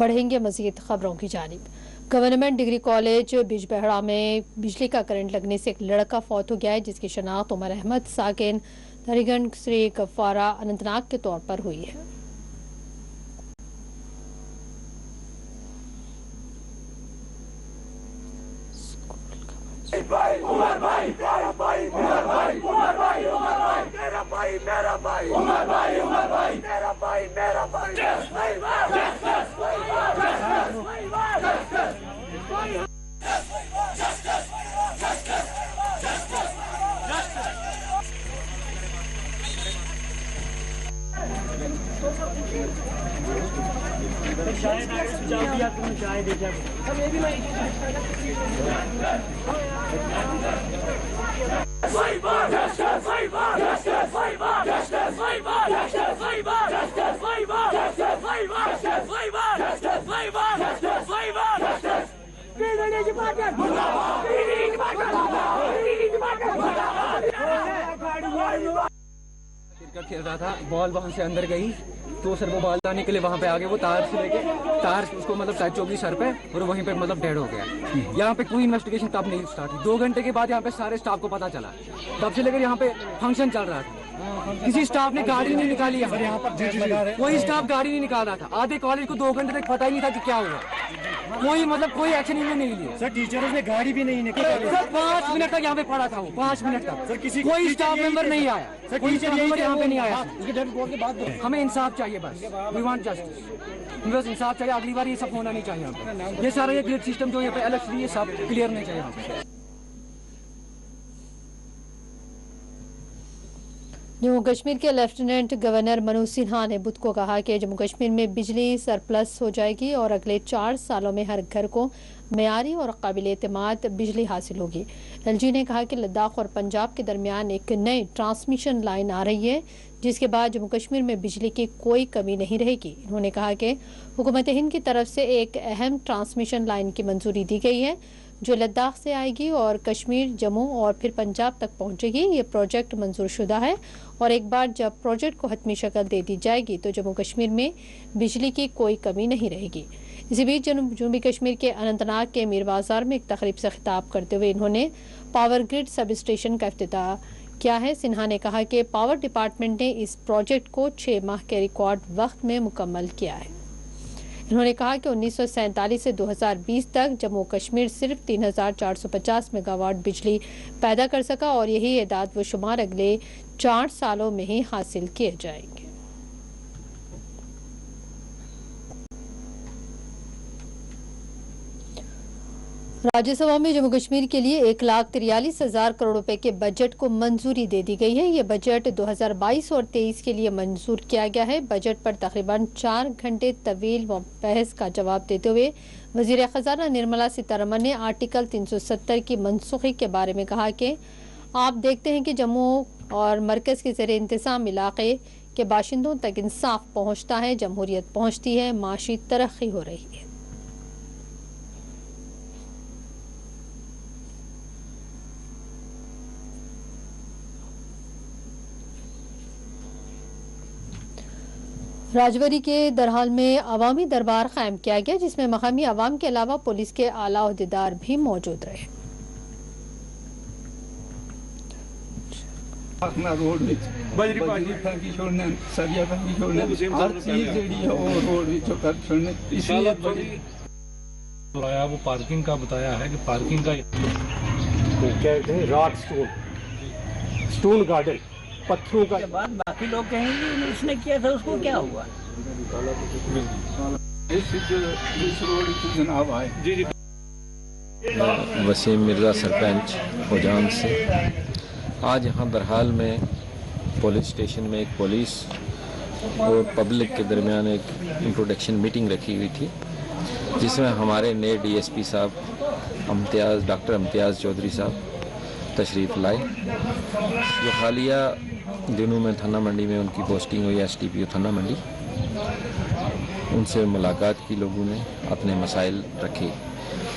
बढ़ेंगे मजीद खबरों की जानिब। गवर्नमेंट डिग्री कॉलेज बिजबहड़ा में बिजली का करंट लगने से एक लड़का फौत हो गया है, जिसकी शनाख्त उमर अहमद साकिन दरिगंज श्री गफ्फारा अनंतनाग के तौर पर हुई है। उमर भाई मेरा भाई, उमर भाई, उमर भाई, उमर भाई मेरा भाई, मेरा भाई, उमर भाई, उमर भाई मेरा भाई, मेरा भाई। क्रिकेट खेल रहा था, बॉल वहां से अंदर गई तो सर वो बॉल लाने के लिए वहां पे आ गए, वो तार से लेके तार उसको मतलब टच होगी सर पे और वहीं पे मतलब डेड हो गया। यहाँ पे कोई इन्वेस्टिगेशन तब नहीं स्टार्ट हुई। 2 घंटे के बाद यहाँ पे सारे स्टाफ को पता चला, तब से लेकर यहाँ पे फंक्शन चल रहा था। किसी स्टाफ ने गाड़ी नहीं निकाली, यहाँ पर कोई स्टाफ गाड़ी नहीं निकाल रहा था। आधे कॉलेज को 2 घंटे तक पता ही नहीं था कि क्या हुआ, कोई मतलब कोई एक्शन इन्होंने नहीं लिया। सर टीचर्स ने गाड़ी भी नहीं निकाली। सर 5 मिनट तक यहाँ पे पड़ा था वो, 5 मिनट तक सर किसी कोई स्टाफ मेंबर नहीं आया, कोई स्टाफ मेंबर यहाँ पे नहीं आया। हमें इंसाफ चाहिए बस, वी वांट जस्टिस, बस इंसाफ चाहिए। अगली बार ये सब होना नहीं चाहिए यहाँ पे। ये सारा ये ग्रिड सिस्टम जो यहाँ पे अलग ये सब क्लियर नहीं चाहिए यहाँ पे। जम्मू कश्मीर के लेफ्टिनेंट गवर्नर मनोज सिन्हा ने बुध को कहा कि जम्मू कश्मीर में बिजली सरप्लस हो जाएगी और अगले 4 सालों में हर घर को मेयारी और काबिल एतमाद बिजली हासिल होगी। एलजी ने कहा कि लद्दाख और पंजाब के दरमियान एक नई ट्रांसमिशन लाइन आ रही है, जिसके बाद जम्मू कश्मीर में बिजली की कोई कमी नहीं रहेगी। उन्होंने कहा कि हुकूमत हिंद की तरफ से एक अहम ट्रांसमिशन लाइन की मंजूरी दी गई है, जो लद्दाख से आएगी और कश्मीर, जम्मू और फिर पंजाब तक पहुंचेगी। ये प्रोजेक्ट मंजूर शुदा है और एक बार जब प्रोजेक्ट को हतमी शक्ल दे दी जाएगी तो जम्मू कश्मीर में बिजली की कोई कमी नहीं रहेगी। इसी बीच जनूबी कश्मीर के अनंतनाग के मीर बाजार में एक तकरीब से खिताब करते हुए इन्होंने पावर ग्रिड सब स्टेशन का इफ्तिताह किया है। सिन्हा ने कहा कि पावर डिपार्टमेंट ने इस प्रोजेक्ट को 6 माह के रिकॉर्ड वक्त में मुकम्मल किया है। उन्होंने कहा कि 1947 से 2020 तक जम्मू कश्मीर सिर्फ 3450 मेगावाट बिजली पैदा कर सका और यही एदाद व शुमार अगले 4 सालों में ही हासिल किए जाएंगे। राज्यसभा में जम्मू कश्मीर के लिए 1,43,000 करोड़ रुपए के बजट को मंजूरी दे दी गई है। ये बजट 2022 और 23 के लिए मंजूर किया गया है। बजट पर तकरीबन 4 घंटे तवील बहस का जवाब देते हुए वजीर खजाना निर्मला सीतारमण ने आर्टिकल 370 की मनसूखी के बारे में कहा कि आप देखते हैं कि जम्मू और मरकज के ज़ेरे इंतज़ाम इलाके के बाशिंदों तक इंसाफ पहुँचता है, जमहूरियत पहुँचती है, माशी तरक्की हो रही है। राजौरी के दरहाल में अवामी दरबार कायम किया गया, जिसमें मकामी अवाम के अलावा पुलिस के आला ओहदेदार भी मौजूद रहे। वो पार्किंग का बताया है कि पार्किंग का क्या कहते हैं, रॉक स्टोन गार्डन, पत्थरों का। बाद बाकी लोग कहेंगे उसने किया था, उसको क्या हुआ। वसीम मिर्ज़ा सरपंच खोजान से आज यहाँ बहरहाल में पुलिस स्टेशन में एक पुलिस और पब्लिक के दरमियान एक इंट्रोडक्शन मीटिंग रखी हुई थी, जिसमें हमारे नए डीएसपी साहब डॉक्टर इम्तियाज़ चौधरी साहब तशरीफ़ लाए, जो हालिया दिनों में थाना मंडी में उनकी पोस्टिंग हुई एसटीपीओ थाना मंडी। उनसे मुलाकात की, लोगों ने अपने मसाइल रखे,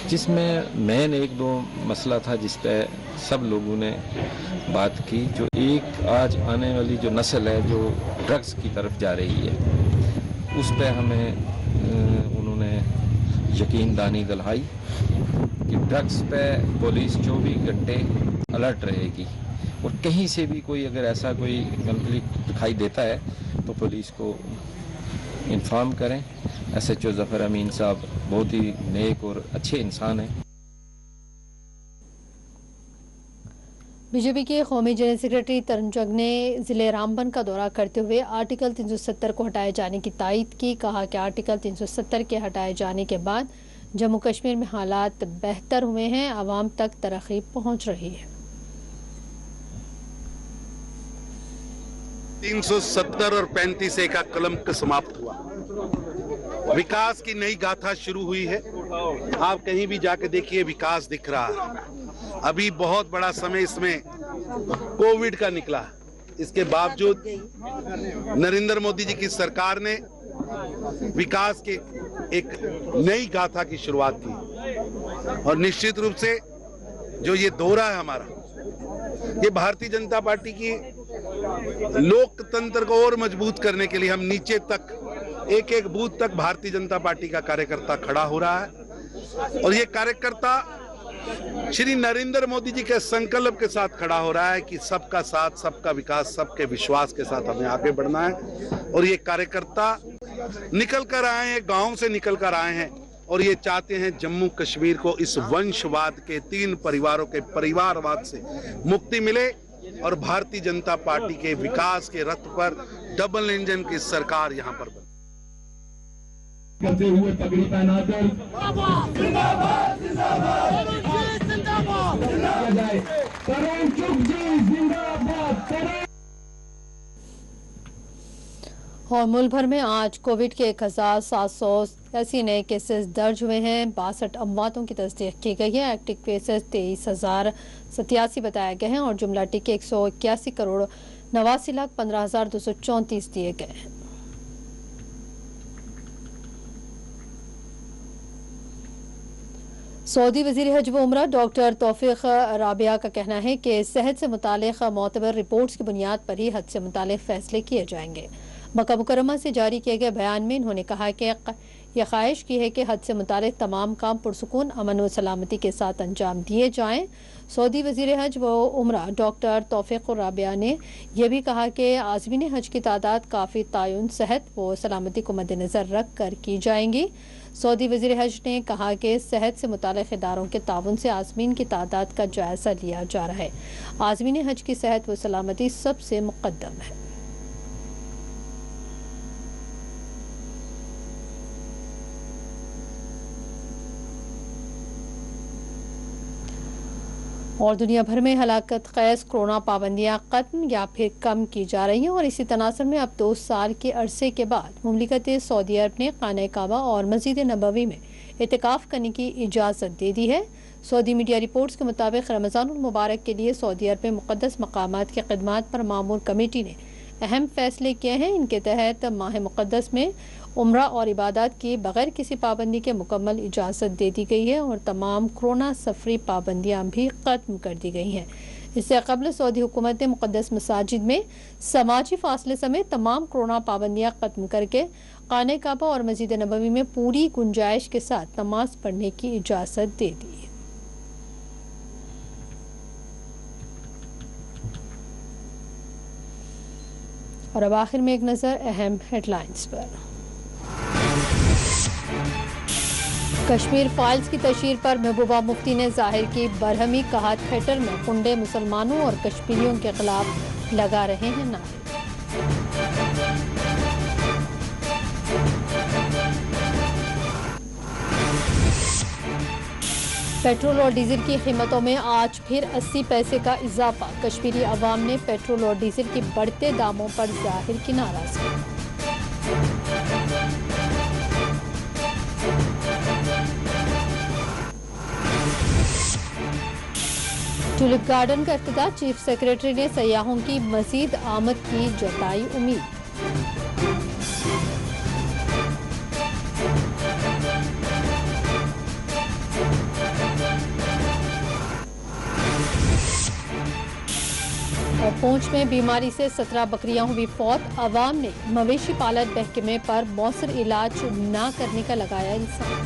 जिसमें मेन 1-2 मसला था जिस पे सब लोगों ने बात की। जो एक आज आने वाली जो नस्ल है जो ड्रग्स की तरफ जा रही है, उस पे हमें उन्होंने यकीन दानी दिलाई कि ड्रग्स पे पुलिस 24 घंटे अलर्ट रहेगी और कहीं से भी कोई अगर ऐसा कोई कॉन्फ्लिक्ट दिखाई देता है तो पुलिस को इन्फॉर्म करें। SHO ज़फ़र अमीन साहब बहुत ही नेक और अच्छे इंसान हैं। बीजेपी के कौमी जनरल सेक्रेटरी तरुण चुग ने जिले रामबन का दौरा करते हुए आर्टिकल 370 को हटाए जाने की तायद की। कहा कि आर्टिकल 370 के हटाए जाने के बाद जम्मू कश्मीर में हालात बेहतर हुए हैं, आवाम तक तरक्की पहुंच रही है। 370 और 35A का कलम समाप्त हुआ, विकास की नई गाथा शुरू हुई है। आप कहीं भी जाके देखिए विकास दिख रहा है। अभी बहुत बड़ा समय इसमें कोविड का निकला, इसके बावजूद नरेंद्र मोदी जी की सरकार ने विकास के एक नई गाथा की शुरुआत की और निश्चित रूप से जो ये दौरा है हमारा, ये भारतीय जनता पार्टी की लोकतंत्र को और मजबूत करने के लिए हम नीचे तक एक एक बूथ तक भारतीय जनता पार्टी का कार्यकर्ता खड़ा हो रहा है और ये कार्यकर्ता श्री नरेंद्र मोदी जी के संकल्प के साथ खड़ा हो रहा है कि सबका साथ, सबका विकास, सबके विश्वास के साथ हमें आगे बढ़ना है। और ये कार्यकर्ता निकल कर आए हैं, गांव से निकल कर आए हैं और ये चाहते हैं जम्मू कश्मीर को इस वंशवाद के 3 परिवारों के परिवारवाद से मुक्ति मिले और भारतीय जनता पार्टी के विकास के रथ पर डबल इंजन की सरकार यहाँ पर बने। करते हुए पगड़ी पहनाकर तरुण चुग जी जिंदाबाद। और मुल्क भर में आज कोविड के 1787 नए केसेस दर्ज हुए हैं। 62 अमवातों की तस्दीक की गई है। एक्टिव केसेस 23,087 बताए गए हैं और जुमला टीके 181 करोड़ 89,15,234 दिए गए हैं। सऊदी वज़ीर हज व उमरा डॉक्टर तौफीक राबिया का कहना है कि सेहत से मुतालिक मोतबर रिपोर्ट्स की बुनियाद पर ही हज से मुतालिक फैसले किए जाएंगे। मक्का मुकर्रमा से जारी किए गए बयान में इन्होंने कहा कि यह ख्वाहिश की है कि हज से मुतालिक तमाम काम पुरसुकून, अमन व सलामती के साथ अंजाम दिए जाएं। सऊदी वज़ीर हज व उमरा डॉक्टर तौफीक राबिया ने यह भी कहा कि आज़मीन हज की तादाद काफ़ी तयन सेहत व सलामती को मद्देनज़र रख कर की जाएंगी। सऊदी वज़ीर हज ने कहा कि सेहत से मुताल्लिक़ इदारों के ताउन से आज़मीन की तादाद का जायज़ा लिया जा रहा है। आज़मीन हज की सेहत व सलामती सबसे मुक़द्दम है। और दुनिया भर में हलाकत ख़ैज़ कोरोना पाबंदियाँ ख़त्म या फिर कम की जा रही हैं और इसी तनासर में अब 2 साल के अरसे के बाद मुमलिकत सऊदी अरब ने खाने काबा और मस्जिद नबवी में इतिकाफ़ करने की इजाज़त दे दी है। सऊदी मीडिया रिपोर्ट्स के मुताबिक रमज़ानुल मुबारक के लिए सऊदी अरब में मुक़द्दस मकामात की खिदमत पर मामूर कमेटी ने अहम फैसले किए हैं। इनके तहत माह मुक़द्दस में उम्रा और इबादत की बग़ैर किसी पाबंदी के मुकम्मल इजाज़त दे दी गई है और तमाम कोरोना सफरी पाबंदियाँ भी ख़त्म कर दी गई हैं। इससे कबल सऊदी हुकूमत ने मुक़द्दस मसाजिद में समाजी फासले समेत तमाम कोरोना पाबंदियाँ ख़त्म करके खाने काबा और मस्जिद नबवी में पूरी गुंजाइश के साथ नमाज पढ़ने की इजाज़त दे दी है। और अब आखिर में एक नज़र अहम हेडलाइंस पर। कश्मीर फाइल्स की तशहीर पर महबूबा मुफ्ती ने जाहिर की बरहमी, कहा थिएटर में कुंडे मुसलमानों और कश्मीरियों के खिलाफ लगा रहे हैं नारे। पेट्रोल और डीजल की कीमतों में आज फिर 80 पैसे का इजाफा। कश्मीरी अवाम ने पेट्रोल और डीजल के बढ़ते दामों पर जाहिर की नाराजगी। टूलिप गार्डन का इफ्तिताह, चीफ सेक्रेटरी ने सयाहों की मजीद आमद की जताई उम्मीद। और पूंछ में बीमारी से 17 बकरियां हुई फौत। अवाम ने मवेशी पालन महकमे पर मौसर इलाज न करने का लगाया इल्जाम।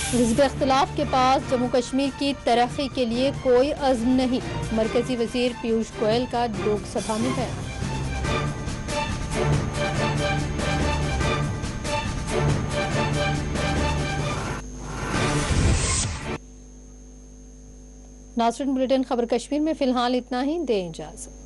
हिज़्ब इख्तिलाफ के पास जम्मू कश्मीर की तरक्की के लिए कोई अज़्म नहीं, मरकजी वज़ीर पीयूष गोयल का लोकसभा में बयान। नाज़रीन, बुलेटिन खबर कश्मीर में फिलहाल इतना ही। दें इजाज़त।